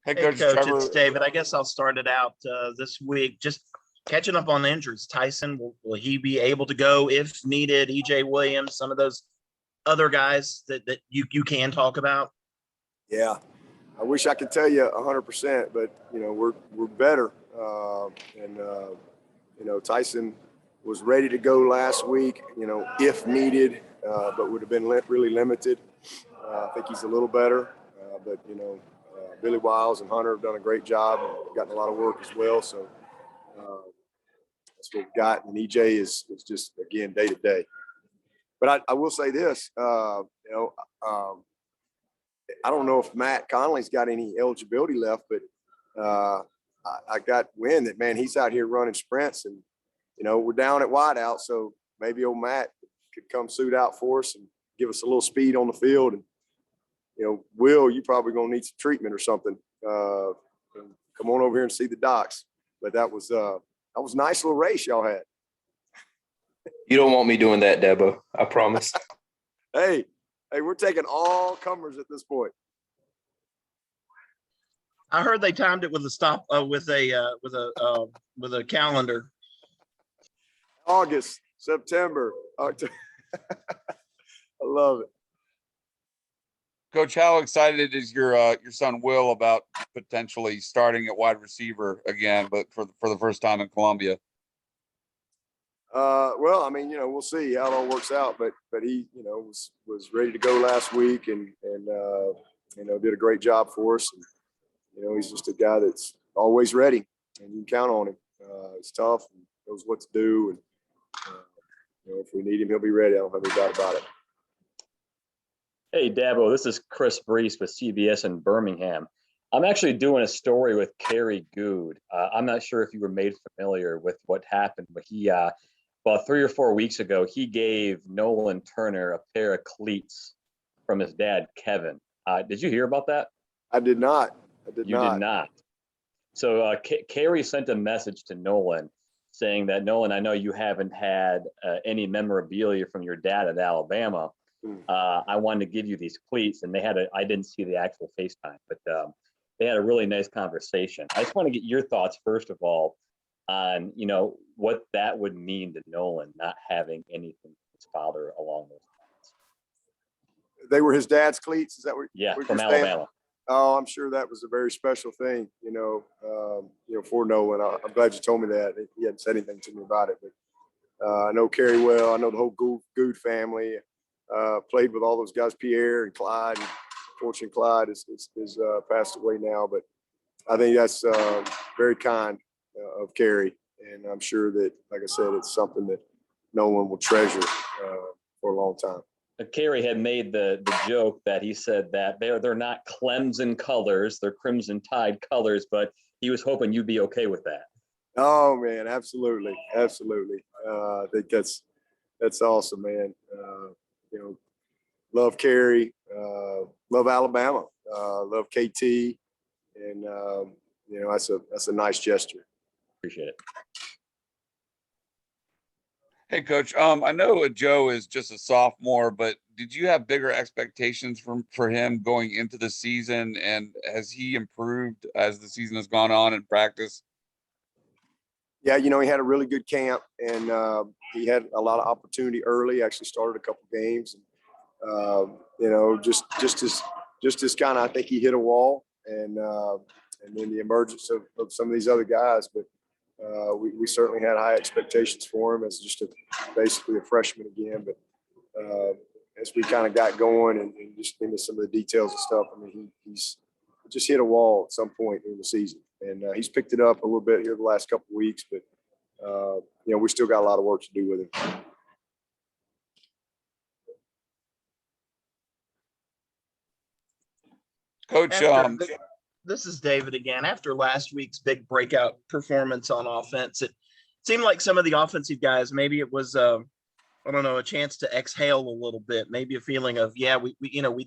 Head Hey, coach Coach, Trevor. it's David. I guess I'll start it out this week. Just catching up on the injuries. Tyson, will he be able to go if needed? EJ Williams, some of those other guys that you can talk about? Yeah, I wish I could tell you 100%, but we're better. Tyson was ready to go last week. If needed, but would have been really limited. I think he's a little better, but Billy Wiles and Hunter have done a great job and gotten a lot of work as well. So that's what we've got. And EJ is just, again, day to day. But I will say this, I don't know if Matt Connolly's got any eligibility left, but I got wind that, man, he's out here running sprints and, we're down at wideout. So maybe old Matt could come suit out for us and give us a little speed on the field. And, Will, you probably going to need some treatment or something. Come on over here and see the docs. But that was a nice little race y'all had. You don't want me doing that, Dabo. I promise. Hey, we're taking all comers at this point. I heard they timed it with a stop with a calendar. August, September, October. I love it. Coach, how excited is your son Will about potentially starting at wide receiver again, but for the first time in Columbia? Well, I mean, we'll see how it all works out, but he, was ready to go last week and did a great job for us. And, he's just a guy that's always ready and you can count on him. He's tough and knows what to do. And, if we need him, he'll be ready. I don't have any doubt about it. Hey, Dabo, this is Chris Brees with CBS in Birmingham. I'm actually doing a story with Kerry Goode. I'm not sure if you were made familiar with what happened, but he, about 3 or 4 weeks ago, he gave Nolan Turner a pair of cleats from his dad, Kevin. Did you hear about that? I did not. You did not. So Kerry sent a message to Nolan saying that, Nolan, I know you haven't had any memorabilia from your dad at Alabama. I wanted to give you these cleats, and I didn't see the actual FaceTime, but they had a really nice conversation. I just want to get your thoughts, first of all, on, what that would mean to Nolan, not having anything from his father along those lines. They were his dad's cleats? Is that what? Yeah, what from you're saying? Alabama. Oh, I'm sure that was a very special thing, for Nolan. I'm glad you told me that. He hadn't said anything to me about it, but I know Kerry well. I know the whole Goode family. Played with all those guys, Pierre and Clyde. And fortunately, Clyde is passed away now, but I think that's very kind of Kerry, and I'm sure that, like I said, it's something that no one will treasure for a long time. Kerry had made the joke that he said that they're not Clemson colors, they're Crimson Tide colors, but he was hoping you'd be okay with that. Oh man, absolutely. I think that's awesome, man. Love Kerry, love Alabama, love KT, and that's a nice gesture. Appreciate it. Hey, Coach, I know Joe is just a sophomore, but did you have bigger expectations for him going into the season? And has he improved as the season has gone on in practice? Yeah, he had a really good camp, and he had a lot of opportunity early. Actually started a couple games, and just as kind of, I think he hit a wall, and then the emergence of some of these other guys, but. We certainly had high expectations for him as just basically a freshman again. But as we kind of got going and just into some of the details and stuff, I mean, he's just hit a wall at some point in the season. And he's picked it up a little bit here the last couple of weeks. But, we still got a lot of work to do with him. Coach, This is David again. After last week's big breakout performance on offense, it seemed like some of the offensive guys, maybe it was, a chance to exhale a little bit, maybe a feeling of, yeah, we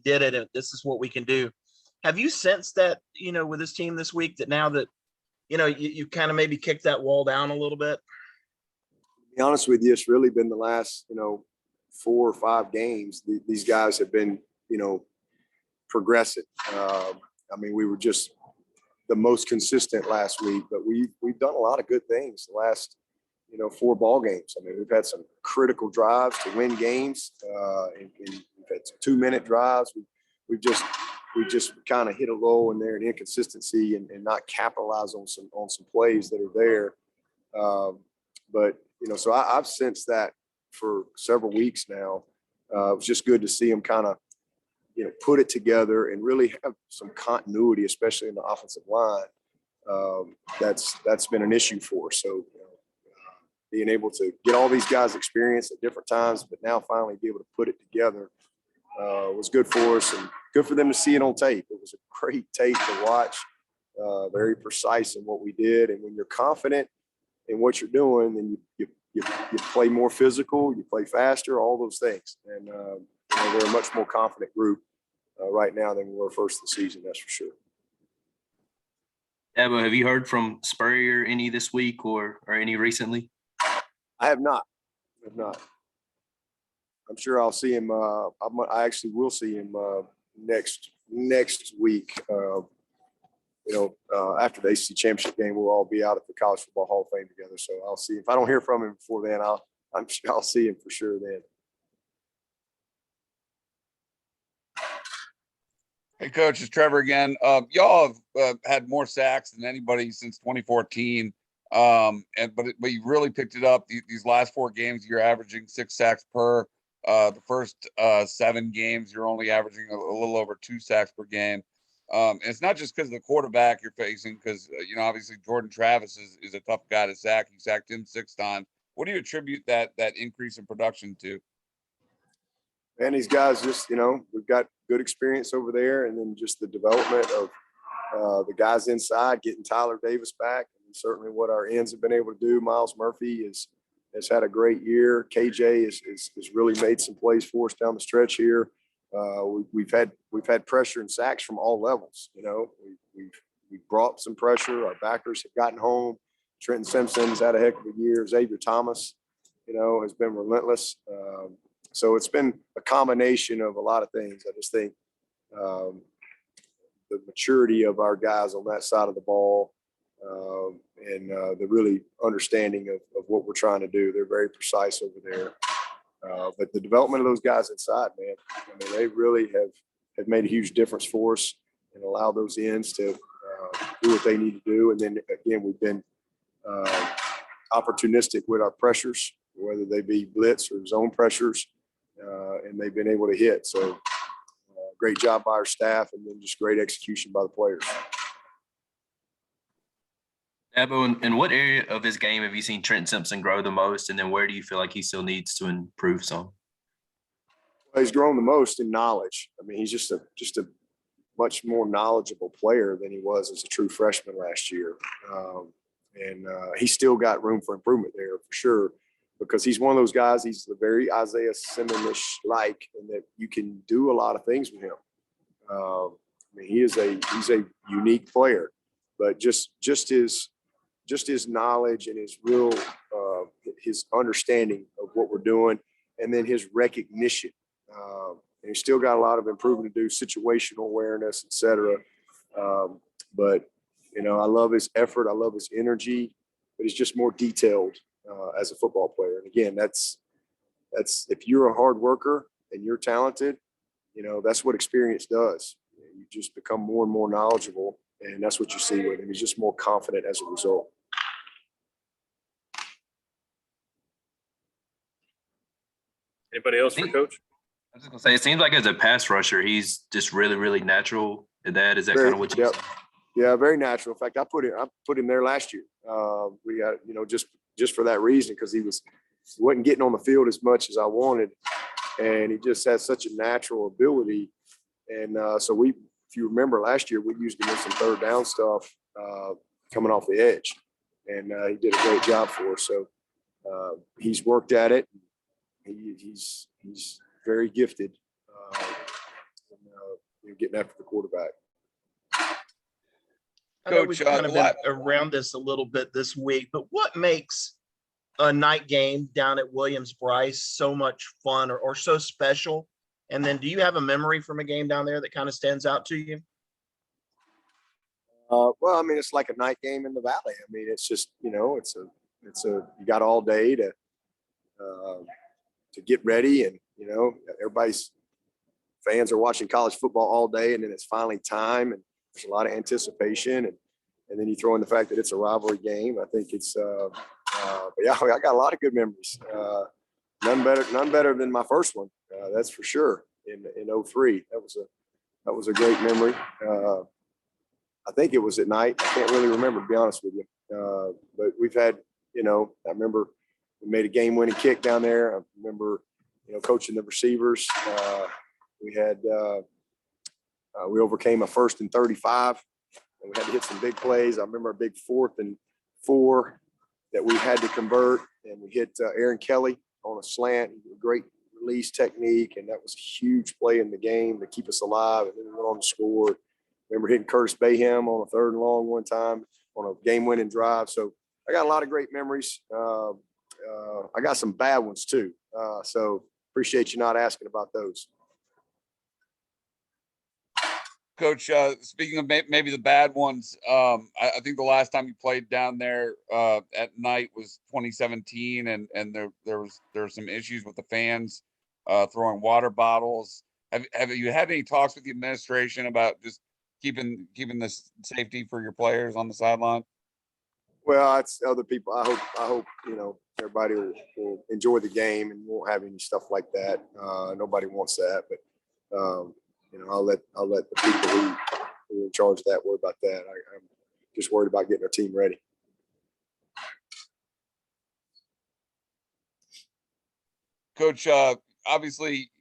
did it and this is what we can do. Have you sensed that, with this team this week, that now that, you kind of maybe kicked that wall down a little bit? To be honest with you, it's really been the last, 4 or 5 games. These guys have been, progressive. I mean, we were just the most consistent last week, but we've done a lot of good things the last 4 ball games. I mean, we've had some critical drives to win games, and we've had some 2-minute drives. We just kind of hit a lull in there in inconsistency and not capitalize on some plays that are there. But so I've sensed that for several weeks now. It was just good to see them kind of put it together and really have some continuity, especially in the offensive line. That's been an issue for us. So being able to get all these guys experience at different times, but now finally be able to put it together was good for us and good for them to see it on tape. It was a great tape to watch, very precise in what we did. And when you're confident in what you're doing, then you play more physical, you play faster, all those things. And they're a much more confident group right now than we were first of the season, that's for sure. Dabo, have you heard from Spurrier any this week or any recently? I have not. I'm sure I'll see him. I actually will see him next week. After the ACC championship game, we'll all be out at the College Football Hall of Fame together. So I'll see. If I don't hear from him before then, I'm sure I'll see him for sure then. Hey, Coach, it's Trevor again. Y'all have had more sacks than anybody since 2014. But you really picked it up these last 4 games. You're averaging 6 sacks per. The first 7 games, you're only averaging a little over 2 sacks per game. And it's not just because of the quarterback you're facing, because obviously Jordan Travis is a tough guy to sack. You sacked him 6 times. What do you attribute that increase in production to? And these guys just, we've got good experience over there, and then just the development of the guys inside, getting Tyler Davis back, and certainly what our ends have been able to do. Miles Murphy has had a great year. KJ has really made some plays for us down the stretch here. We've had pressure and sacks from all levels. We've brought some pressure. Our backers have gotten home. Trenton Simpson's had a heck of a year. Xavier Thomas, has been relentless. So it's been a combination of a lot of things. I just think the maturity of our guys on that side of the ball, and the really understanding of what we're trying to do. They're very precise over there. But the development of those guys inside, man, I mean, they really have made a huge difference for us and allow those ends to do what they need to do. And then again, we've been opportunistic with our pressures, whether they be blitz or zone pressures, and they've been able to hit. So great job by our staff, and then just great execution by the players. Dabo, in what area of his game have you seen Trenton Simpson grow the most, and then where do you feel like he still needs to improve some? Well, he's grown the most in knowledge. I mean, he's just a much more knowledgeable player than he was as a true freshman last year. And he's still got room for improvement there for sure, because he's one of those guys. He's the very Isaiah Simmons-ish like, and that you can do a lot of things with him. I mean, he's a unique player, but just his knowledge and his real his understanding of what we're doing, and then his recognition. And he's still got a lot of improvement to do, situational awareness, et cetera. But I love his effort. I love his energy, but he's just more detailed as a football player. And again, that's if you're a hard worker and you're talented, that's what experience does. You just become more and more knowledgeable, and that's what you see with him. He's just more confident as a result. Anybody else for Coach? I was just gonna say, it seems like as a pass rusher, he's just really, really natural at that. Is that kind of what you? Yep. Yeah, very natural. In fact, I put him there last year. We got just for that reason, because he wasn't getting on the field as much as I wanted, and he just has such a natural ability. And so if you remember last year, we used him in some third down stuff coming off the edge, and he did a great job for us. So he's worked at it. He's very gifted in getting after the quarterback. I know we've kind of been around this a little bit this week, but what makes a night game down at Williams-Brice so much fun or so special? And then do you have a memory from a game down there that kind of stands out to you? Well, I mean, it's like a night game in the Valley. I mean, it's just, you got all day to get ready, and everybody's fans are watching college football all day, and then it's finally time, and there's a lot of anticipation, and then you throw in the fact that it's a rivalry game. I think it's but yeah, I got a lot of good memories. None better than my first one. That's for sure. In 03, that was a great memory. I think it was at night. I can't really remember, to be honest with you. But we've had, I remember we made a game-winning kick down there. I remember, coaching the receivers. We had we overcame a 1st and 35, and we had to hit some big plays. I remember a big 4th and 4 that we had to convert, and we hit Aaron Kelly on a slant. Great release technique, and that was a huge play in the game to keep us alive. And then we went on to score. Remember hitting Curtis Bayham on a 3rd and long one time on a game-winning drive. So I got a lot of great memories. I got some bad ones too. So appreciate you not asking about those. Coach, speaking of maybe the bad ones, I think the last time you played down there at night was 2017, and there were some issues with the fans throwing water bottles. Have you had any talks with the administration about just keeping this safety for your players on the sideline? Well, it's other people. I hope everybody will enjoy the game and won't have any stuff like that. Nobody wants that, but I'll let the people who are in charge of that worry about that. I'm just worried about getting our team ready. Coach, obviously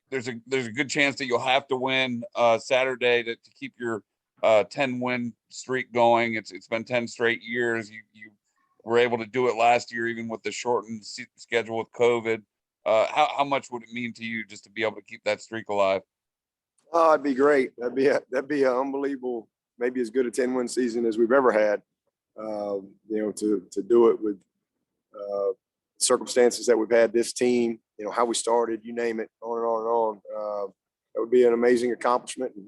there's a good chance that you'll have to win Saturday to keep your 10-win streak going. It's been 10 straight years. You were able to do it last year, even with the shortened schedule with COVID. How much would it mean to you just to be able to keep that streak alive? Oh, it'd be great. That'd be an unbelievable, maybe as good a 10-win season as we've ever had. To do it with circumstances that we've had, this team, how we started, you name it, on and on and on. That would be an amazing accomplishment, and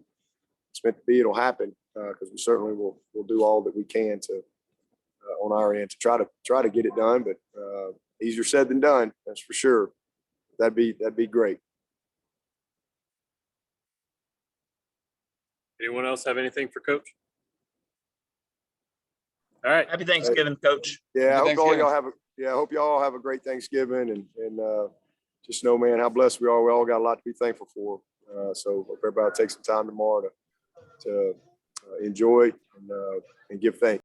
it's meant to be. It'll happen because we certainly will do all that we can to on our end to try to get it done. But easier said than done, that's for sure. That'd be great. Anyone else have anything for Coach? All right. Happy Thanksgiving, Coach. Yeah, I Happy hope y'all have a great Thanksgiving, and just know, man, how blessed we are. We all got a lot to be thankful for. So hope everybody takes some time tomorrow to enjoy and give thanks.